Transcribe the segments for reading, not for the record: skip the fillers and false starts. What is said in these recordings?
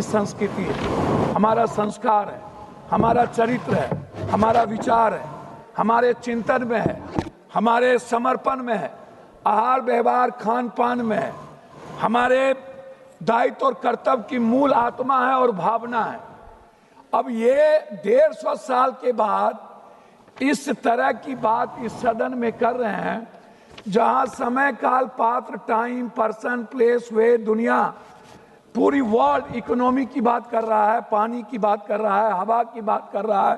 संस्कृति है, हमारा संस्कार है, हमारा चरित्र है, हमारा विचार है, हमारे चिंतन में है, हमारे समर्पण में है, आहार व्यवहार खान पान में है, हमारे दायित्व और कर्तव्य की मूल आत्मा है और भावना है। अब ये 150 साल के बाद इस तरह की बात इस सदन में कर रहे हैं, जहां समय काल पात्र टाइम पर्सन प्लेस वे दुनिया पूरी वर्ल्ड इकोनॉमी की बात कर रहा है, पानी की बात कर रहा है, हवा की बात कर रहा है,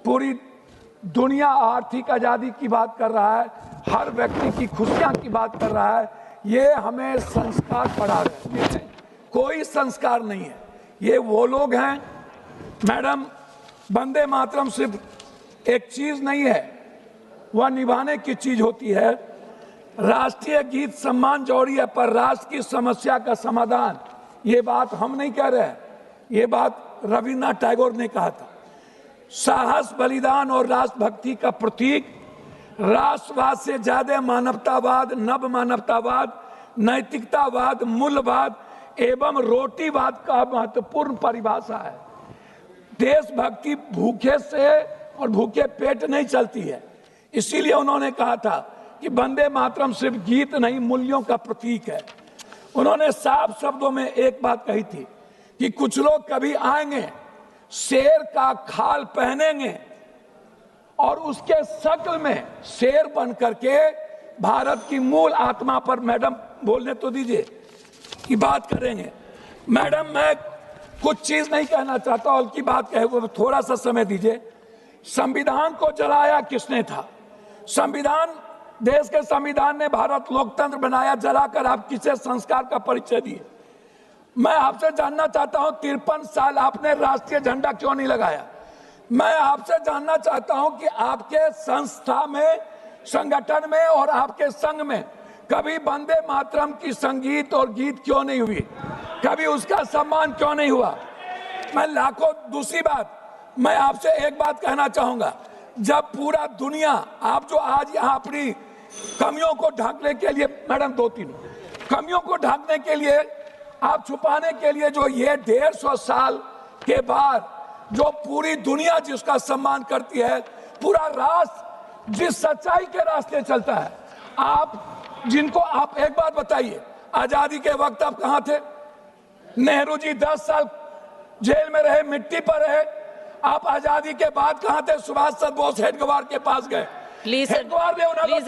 पूरी दुनिया आर्थिक आज़ादी की बात कर रहा है, हर व्यक्ति की खुशियां की बात कर रहा है। ये हमें संस्कार पढ़ा रहे हैं, कोई संस्कार नहीं है। ये वो लोग हैं मैडम, वंदे मातरम सिर्फ एक चीज नहीं है, वह निभाने की चीज होती है। राष्ट्रीय गीत सम्मान जरूरी है, पर राष्ट्र की समस्या का समाधान, ये बात हम नहीं कह रहे हैं, ये बात रविन्द्रनाथ टैगोर ने कहा था। साहस बलिदान और राष्ट्रभक्ति का प्रतीक, राष्ट्रवाद से ज्यादा मानवतावाद, नव मानवतावाद, नैतिकतावाद, मूल्यवाद एवं रोटीवाद का महत्वपूर्ण परिभाषा है। देशभक्ति भूखे से और भूखे पेट नहीं चलती है, इसीलिए उन्होंने कहा था कि वंदे मातरम सिर्फ गीत नहीं, मूल्यों का प्रतीक है। उन्होंने साफ शब्दों में एक बात कही थी कि कुछ लोग कभी आएंगे, शेर का खाल पहनेंगे और उसके शक्ल में शेर बन करके भारत की मूल आत्मा पर, मैडम बोलने तो दीजिए, की बात करेंगे। मैडम मैं कुछ चीज नहीं कहना चाहता, और की बात कहे तो थोड़ा सा समय दीजिए। संविधान को जलाया किसने था? संविधान, देश के संविधान ने भारत लोकतंत्र बनाया, जलाकर आप किसे संस्कार का परिचय दिए? मैं आपसे जानना चाहता हूं 53 साल आपने राष्ट्रीय झंडा क्यों नहीं लगाया? मैं आपसे जानना चाहता हूं कि आपके संस्था में, संगठन में और आपके संघ में कभी वंदे मातरम की संगीत और गीत क्यों नहीं हुई? कभी उसका सम्मान क्यों नहीं हुआ? मैं लाखों, दूसरी बात मैं आपसे एक बात कहना चाहूंगा, जब पूरा दुनिया, आप जो आज यहाँ अपनी कमियों को ढकने के लिए, मैडम 2-3 कमियों को ढकने के लिए, आप छुपाने के लिए, जो ये 150 साल के बाद जो पूरी दुनिया जिसका सम्मान करती है, पूरा राष्ट्र जिस सच्चाई के रास्ते चलता है, आप जिनको, आप एक बात बताइए, आजादी के वक्त आप कहां थे? नेहरू जी 10 साल जेल में रहे, मिट्टी पर रहे। आप आजादी के बाद कहां थे? सुभाष चंद्र बोस हेडगवार के पास गए, हेडगवार ने उन्हें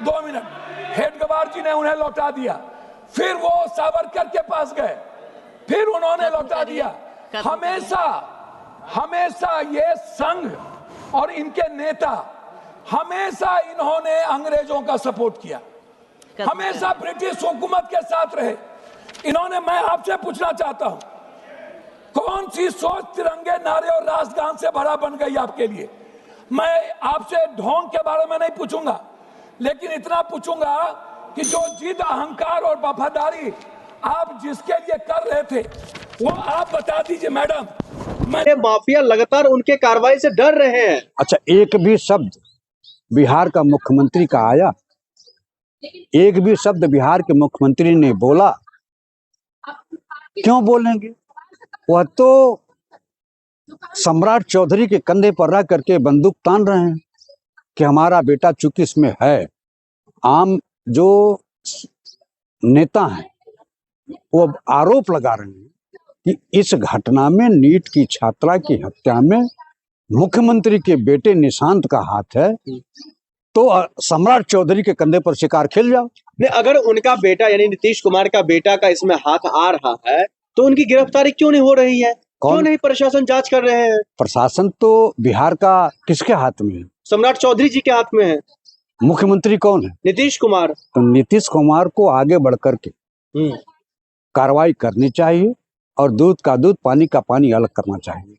2 मिनट, हेडगवार जी ने उन्हें लौटा दिया, फिर वो सावरकर के पास गए, फिर उन्होंने लौटा दिया। हमेशा हमेशा ये संघ और इनके नेता, हमेशा इन्होंने अंग्रेजों का सपोर्ट किया, हमेशा ब्रिटिश हुकूमत के साथ रहे इन्होंने। मैं आपसे पूछना चाहता हूं, कौन सी सोच तिरंगे नारे और राष्ट्रगान से भरा बन गई आपके लिए? मैं आपसे ढोंग के बारे में नहीं पूछूंगा, लेकिन इतना पूछूंगा कि जो जिद, अहंकार और वफादारी आप जिसके लिए कर रहे थे, वो आप बता दीजिए मैडम। माफिया लगातार उनके कार्रवाई से डर रहे हैं। अच्छा, एक भी शब्द बिहार का मुख्यमंत्री का आया? एक भी शब्द बिहार के मुख्यमंत्री ने बोला? क्यों बोलेंगे? वह तो सम्राट चौधरी के कंधे पर रख करके बंदूक तान रहे हैं कि हमारा बेटा चूंकि इसमें है। आम जो नेता हैं वो आरोप लगा रहे हैं कि इस घटना में नीट की छात्रा की हत्या में मुख्यमंत्री के बेटे निशांत का हाथ है, तो सम्राट चौधरी के कंधे पर शिकार खेल जाओ। नहीं, अगर उनका बेटा यानी नीतीश कुमार का बेटा का इसमें हाथ आ रहा है, तो उनकी गिरफ्तारी क्यों नहीं हो रही है? क्यों नहीं प्रशासन जांच कर रहे हैं? प्रशासन तो बिहार का किसके हाथ में है? सम्राट चौधरी जी के हाथ में है। मुख्यमंत्री कौन है? नीतीश कुमार। तो नीतीश कुमार को आगे बढ़ करके कार्रवाई करनी चाहिए और दूध का दूध, पानी का पानी अलग करना चाहिए।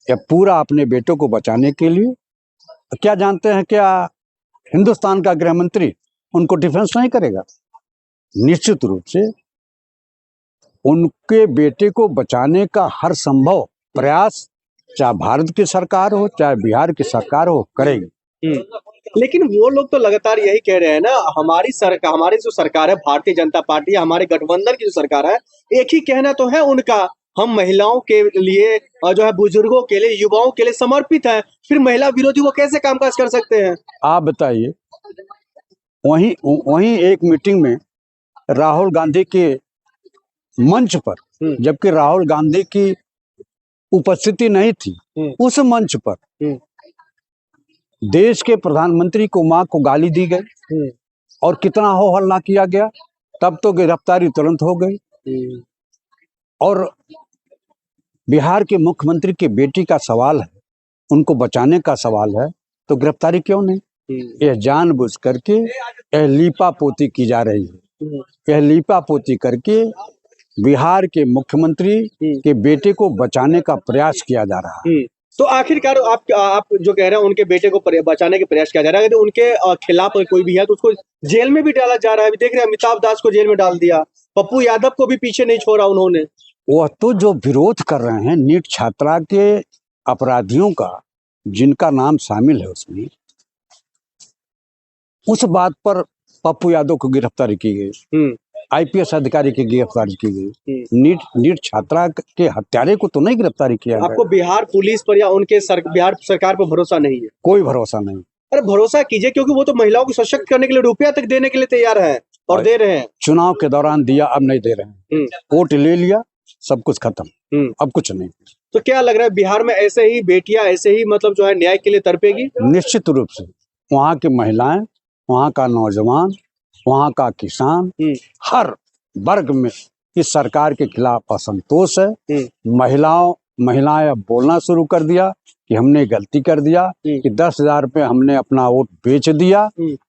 या पूरा अपने बेटों को बचाने के लिए, क्या जानते हैं क्या हिंदुस्तान का गृह मंत्री उनको डिफेंस नहीं करेगा? निश्चित रूप से उनके बेटे को बचाने का हर संभव प्रयास, चाहे भारत की सरकार हो चाहे बिहार की सरकार हो, करेगी। लेकिन वो लोग तो लगातार यही कह रहे हैं ना, हमारी जो सरकार है भारतीय जनता पार्टी, हमारे गठबंधन की जो सरकार है, एक ही कहना तो है उनका, हम महिलाओं के लिए और जो है बुजुर्गों के लिए, युवाओं के लिए समर्पित है, फिर महिला विरोधी वो कैसे कामकाज कर सकते हैं? आप बताइए। वहीं वहीं एक मीटिंग में राहुल गांधी के मंच पर, जबकि राहुल गांधी की उपस्थिति नहीं थी, उस मंच पर देश के प्रधानमंत्री को मां को गाली दी गई और कितना हो हल्ला किया गया। तब तो गिरफ्तारी तुरंत हो गई। और बिहार के मुख्यमंत्री की बेटी का सवाल है, उनको बचाने का सवाल है, तो गिरफ्तारी क्यों नहीं? यह जानबूझ करके यह लीपापोती की जा रही है। यह लीपापोती करके बिहार के मुख्यमंत्री के बेटे को बचाने का प्रयास किया जा रहा है। तो आखिरकार आप जो कह रहे हैं उनके बेटे को बचाने के प्रयास किया जा रहा है, यदि उनके खिलाफ कोई भी है तो उसको जेल में भी डाला जा रहा है। अभी देख रहे हैं अमिताभ दास को जेल में डाल दिया, पप्पू यादव को भी पीछे नहीं छोड़ा उन्होंने। वह तो जो विरोध कर रहे हैं नीट छात्रा के अपराधियों का, जिनका नाम शामिल है उसमें, उस बात पर पप्पू यादव को गिरफ्तारी की गई, आईपीएस अधिकारी की गिरफ्तारी की गई। नीट छात्रा के हत्यारे को तो नहीं गिरफ्तारी किया। आपको बिहार पुलिस पर या उनके बिहार सरकार पर भरोसा नहीं है? कोई भरोसा नहीं। अरे भरोसा कीजिए, क्योंकि वो तो महिलाओं को सशक्त करने के लिए रुपया तक देने के लिए तैयार है और दे रहे हैं। चुनाव के दौरान दिया, अब नहीं दे रहे हैं। वोट ले लिया, सब कुछ खत्म, अब कुछ नहीं। तो क्या लग रहा है बिहार में ऐसे ही बेटियां ऐसे ही मतलब जो है न्याय के लिए तड़पेगी? निश्चित रूप से वहाँ की महिलाएं, वहाँ का नौजवान, वहाँ का किसान, हर वर्ग में इस सरकार के खिलाफ असंतोष है। महिलाएं अब बोलना शुरू कर दिया कि हमने गलती कर दिया, कि 10,000 रुपये हमने अपना वोट बेच दिया।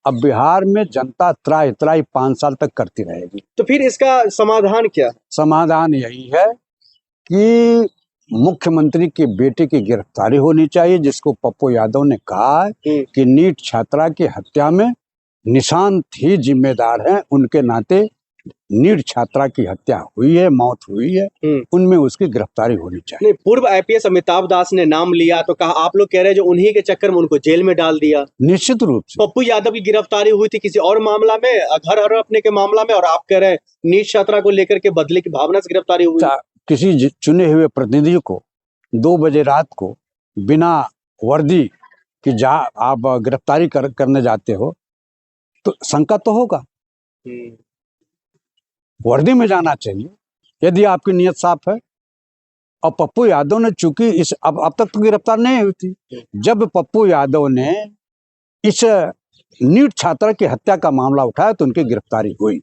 अब बिहार में जनता त्राही त्राही 5 साल तक करती रहेगी। तो फिर इसका समाधान क्या? समाधान यही है कि मुख्यमंत्री के बेटे की गिरफ्तारी होनी चाहिए, जिसको पप्पू यादव ने कहा है कि नीट छात्रा की हत्या में निशांत ही जिम्मेदार हैं, उनके नाते नीट छात्रा की हत्या हुई है, मौत हुई है, उनमें उसकी गिरफ्तारी होनी चाहिए। नहीं, पूर्व आईपीएस अमिताभ दास ने नाम लिया तो कहा, आप लोग कह रहे हैं जो उन्हीं के चक्कर में उनको जेल में डाल दिया। निश्चित रूप से पप्पू यादव की गिरफ्तारी हुई थी किसी और मामला में, घर हड़पने के मामला में, और आप कह रहे हैं नीट छात्रा को लेकर के बदले की भावना से गिरफ्तारी हुई। किसी चुने हुए प्रतिनिधि को 2 बजे रात को बिना वर्दी की आप गिरफ्तारी करने जाते हो तो शंका तो होगा। वर्दी में जाना चाहिए यदि आपकी नीयत साफ है। और पप्पू यादव ने चूंकि अब तक तो गिरफ्तार नहीं हुई थी, जब पप्पू यादव ने इस नीट छात्रा की हत्या का मामला उठाया तो उनकी गिरफ्तारी हुई।